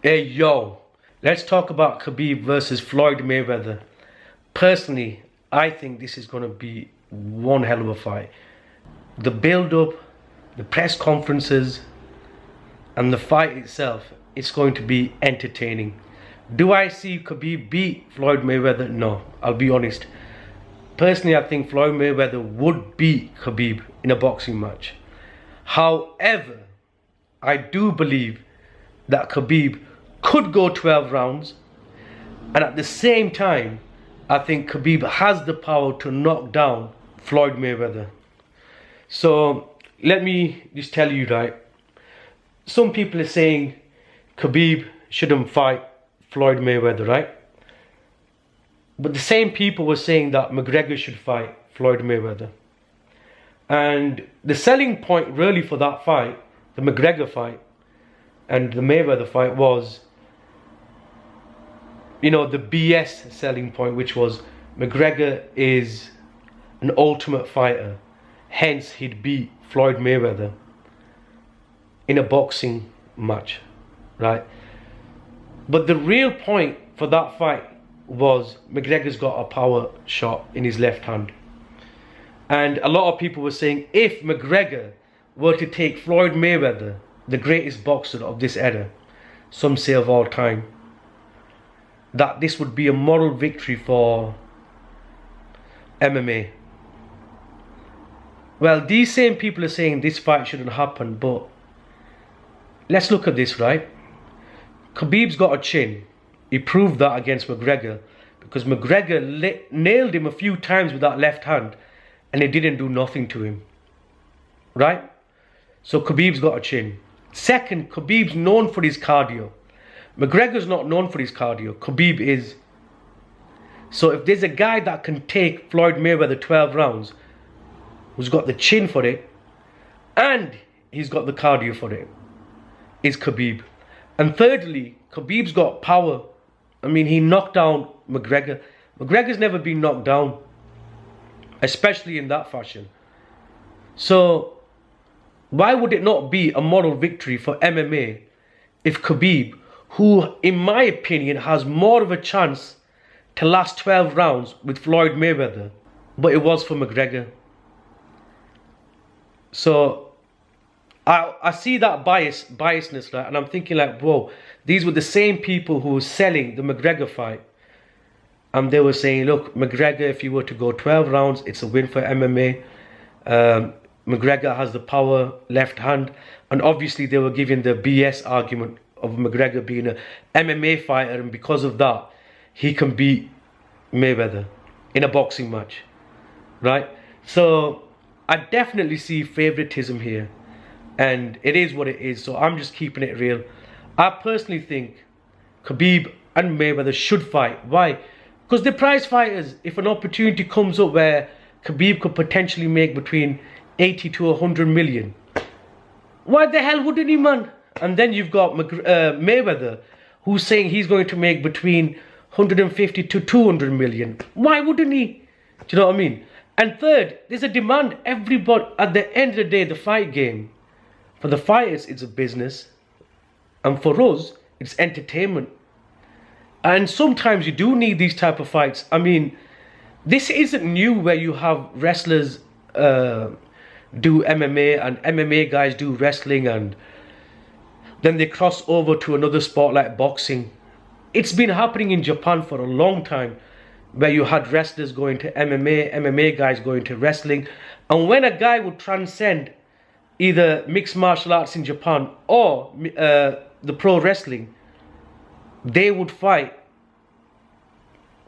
Hey yo, let's talk about Khabib versus Floyd Mayweather. Personally, I think this is going to be one hell of a fight. The build-up, the press conferences, and the fight itself, it's going to be entertaining. Do I see Khabib beat Floyd Mayweather? No, I'll be honest. Personally, I think Floyd Mayweather would beat Khabib in a boxing match. However, I do believe that Khabib could go 12 rounds, and at the same time I think Khabib has the power to knock down Floyd Mayweather. So let me just tell you, right, some people are saying Khabib shouldn't fight Floyd Mayweather, right? But the same people were saying that Mcgregor should fight Floyd Mayweather. And the selling point really for that fight, the Mcgregor fight and the Mayweather fight, was, you know, the BS selling point, which was Mcgregor is an ultimate fighter, hence he'd beat Floyd Mayweather in a boxing match, right? But the real point for that fight was Mcgregor's got a power shot in his left hand. And a lot of people were saying if Mcgregor were to take Floyd Mayweather, the greatest boxer of this era, some say of all time, that this would be a moral victory for MMA. Well, these same people are saying this fight shouldn't happen, but let's look at this, right? Khabib's got a chin. He proved that against McGregor, because McGregor nailed him a few times with that left hand and it didn't do nothing to him, right? So Khabib's got a chin. Second, Khabib's known for his cardio. McGregor's not known for his cardio. Khabib is. So if there's a guy that can take Floyd Mayweather 12 rounds, who's got the chin for it, and he's got the cardio for it, is Khabib. And thirdly, Khabib's got power. I mean, he knocked down McGregor. McGregor's never been knocked down, especially in that fashion. So why would it not be a moral victory for MMA if Khabib, who in my opinion has more of a chance to last 12 rounds with Floyd Mayweather, but it was for McGregor? So I see that biasness, right? And I'm thinking like, whoa, these were the same people who were selling the McGregor fight. And they were saying, look, McGregor, if you were to go 12 rounds, it's a win for MMA. McGregor has the power left hand. And obviously they were giving the BS argument of McGregor being an MMA fighter, and because of that, he can beat Mayweather in a boxing match, right? So I definitely see favoritism here. And it is what it is, so I'm just keeping it real. I personally think Khabib and Mayweather should fight. Why? Because they're prize fighters. If an opportunity comes up where Khabib could potentially make between 80 to 100 million, why the hell wouldn't he, man? And then you've got Mayweather, who's saying he's going to make between 150 to 200 million. Why wouldn't he? Do you know what I mean? And third, there's a demand. Everybody, at the end of the day, the fight game, for the fighters, it's a business. And for us, it's entertainment. And sometimes you do need these type of fights. I mean, this isn't new where you have wrestlers do MMA and MMA guys do wrestling, and then they cross over to another sport like boxing. It's been happening in Japan for a long time, where you had wrestlers going to MMA, MMA guys going to wrestling. And when a guy would transcend either mixed martial arts in Japan or the pro wrestling, they would fight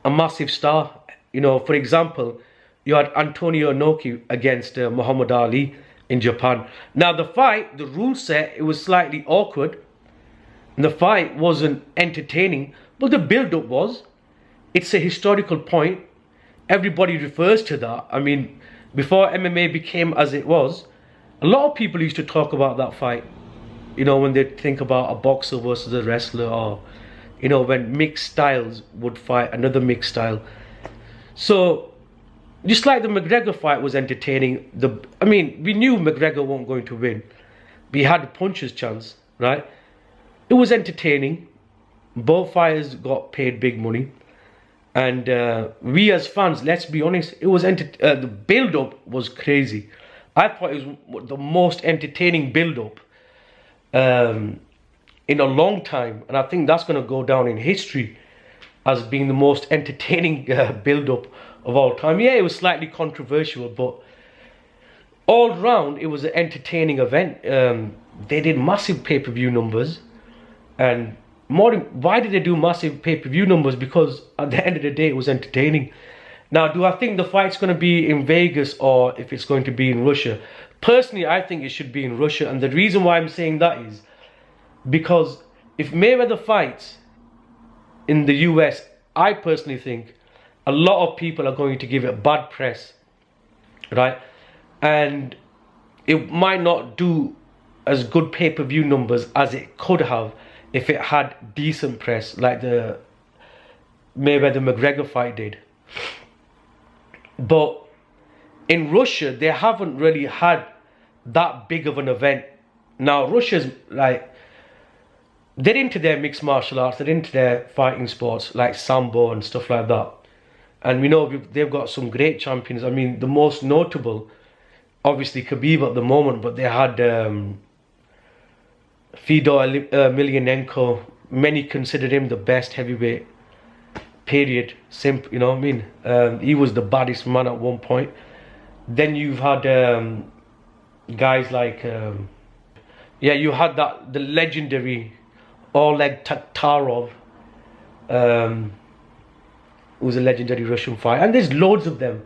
a massive star. You know, for example, you had Antonio Inoki against Muhammad Ali in Japan. Now the fight, the rule set, it was slightly awkward. And the fight wasn't entertaining, but the build-up was. It's a historical point. Everybody refers to that. I mean, before MMA became as it was, a lot of people used to talk about that fight. You know, when they think about a boxer versus a wrestler, or, you know, when mixed styles would fight another mixed style. So, just like the McGregor fight was entertaining, I mean, we knew McGregor wasn't going to win, but he had a puncher's chance, right? It was entertaining. Both fighters got paid big money. And we as fans, let's be honest, it was the build-up was crazy. I thought it was the most entertaining build-up in a long time. And I think that's going to go down in history as being the most entertaining build-up of all time. Yeah, it was slightly controversial, but all round, it was an entertaining event. They did massive pay-per-view numbers. And why did they do massive pay-per-view numbers? Because at the end of the day, it was entertaining. Now, do I think the fight's going to be in Vegas or if it's going to be in Russia? Personally, I think it should be in Russia. And the reason why I'm saying that is because if Mayweather fights in the US, I personally think a lot of people are going to give it bad press, right? And it might not do as good pay-per-view numbers as it could have if it had decent press like the Mayweather-McGregor fight did. But in Russia, they haven't really had that big of an event. Now, Russia's like, they're into their mixed martial arts, they're into their fighting sports like Sambo and stuff like that. And we know they've got some great champions. I mean, the most notable, obviously Khabib at the moment, but they had Fedor Emelianenko. Many considered him the best heavyweight, period. Simple, you know what I mean? He was the baddest man at one point. Then you've had guys like, yeah, you had the legendary Oleg Taktarov, who's a legendary Russian fighter. And there's loads of them,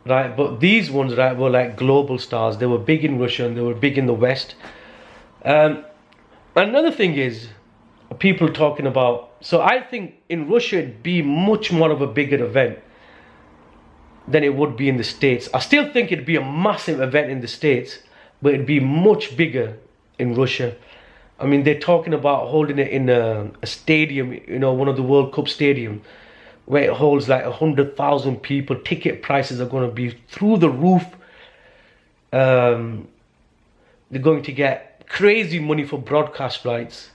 right? But these ones, right, were like global stars. They were big in Russia and they were big in the West. Another thing is, people talking about, so I think in Russia it'd be much more of a bigger event than it would be in the States. I still think it'd be a massive event in the States, but it'd be much bigger in Russia. I mean, they're talking about holding it in a stadium, you know, one of the World Cup stadium, where it holds like 100,000 people. Ticket prices are going to be through the roof. They're going to get crazy money for broadcast rights.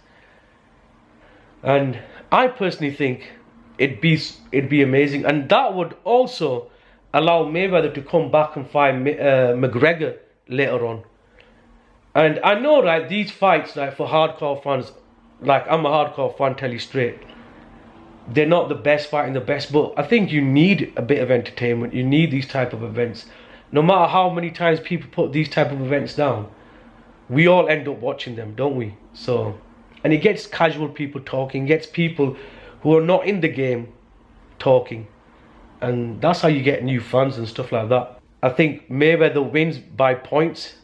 And I personally think it'd be amazing. And that would also allow Mayweather to come back and fight McGregor later on. And I know, right, these fights, like, for hardcore fans, like, I'm a hardcore fan, tell you straight, they're not the best fighting the best, but I think you need a bit of entertainment. You need these type of events. No matter how many times people put these type of events down, we all end up watching them, don't we? So, and it gets casual people talking, gets people who are not in the game talking. And that's how you get new fans and stuff like that. I think Mayweather wins by points.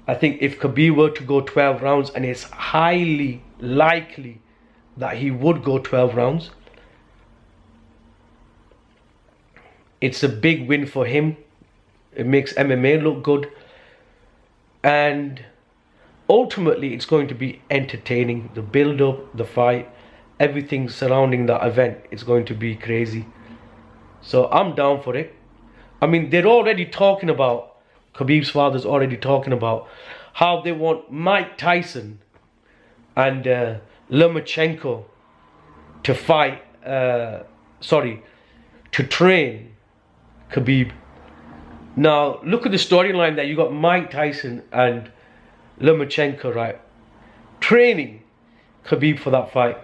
I think if Khabib were to go 12 rounds, and it's highly likely that he would go 12 rounds, it's a big win for him. It makes MMA look good. And ultimately, it's going to be entertaining. The build-up, the fight, everything surrounding that event is going to be crazy. So I'm down for it. I mean, they're already talking about, Khabib's father's already talking about how they want Mike Tyson and Lomachenko to fight, to train Khabib. Now, look at the storyline there. You got Mike Tyson and Lomachenko, right, training Khabib for that fight.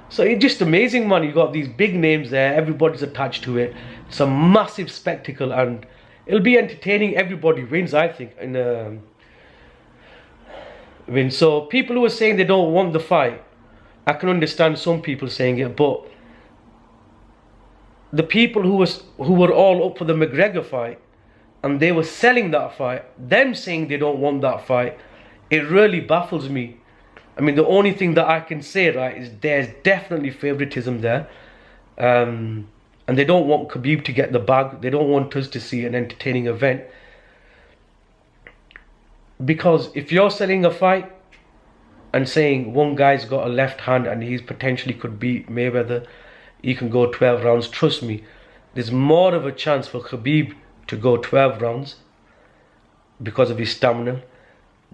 So it's just amazing, man. You got these big names there. Everybody's attached to it. It's a massive spectacle, and it'll be entertaining. Everybody wins, I think. So people who are saying they don't want the fight, I can understand some people saying it, but the people who were all up for the McGregor fight, and they were selling that fight, them saying they don't want that fight, it really baffles me. I mean, the only thing that I can say, right, is there's definitely favoritism there. And they don't want Khabib to get the bag. They don't want us to see an entertaining event. Because if you're selling a fight and saying one guy's got a left hand and he's potentially could beat Mayweather, he can go 12 rounds, trust me, there's more of a chance for Khabib to go 12 rounds because of his stamina,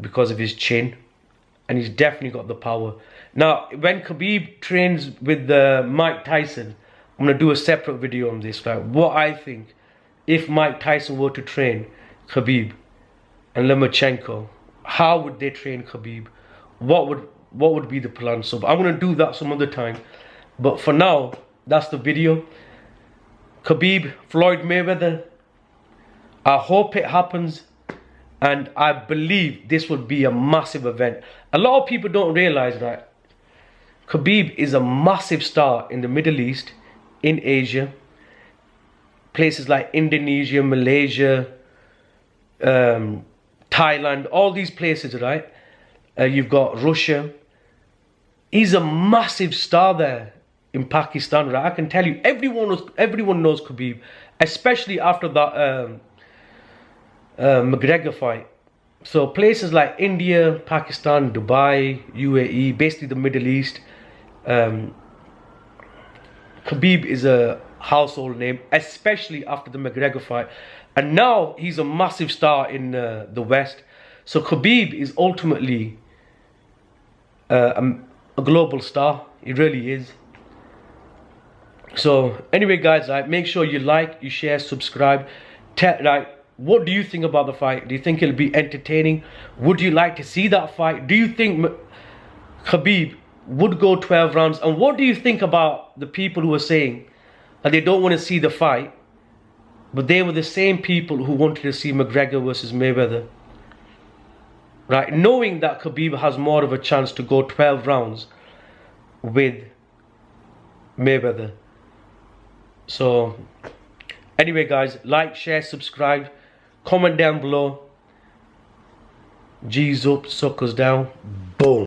because of his chin. and he's definitely got the power. Now, when Khabib trains with Mike Tyson, I'm going to do a separate video on this, right? What I think, if Mike Tyson were to train Khabib and Lomachenko, how would they train Khabib? What would be the plan? So I'm going to do that some other time. But for now, that's the video. Khabib, Floyd Mayweather. I hope it happens. And I believe this would be a massive event. A lot of people don't realize that Khabib is a massive star in the Middle East, in Asia. Places like Indonesia, Malaysia, Thailand, all these places, right? You've got Russia. He's a massive star there in Pakistan, right? I can tell you, everyone knows Khabib, especially after that Mcgregor fight. So places like India, Pakistan, Dubai, UAE, basically the Middle East, Khabib is a household name, especially after the Mcgregor fight. And now he's a massive star in the West. So Khabib is ultimately a global star. He really is. So anyway, guys, make sure you like, you share, subscribe. What do you think about the fight? Do you think it'll be entertaining? Would you like to see that fight? Do you think Khabib would go 12 rounds? And what do you think about the people who are saying that they don't want to see the fight, but they were the same people who wanted to see McGregor versus Mayweather? Right? Knowing that Khabib has more of a chance to go 12 rounds with Mayweather. So anyway, guys, like, share, subscribe, comment down below. G's up, suckers down. Boom.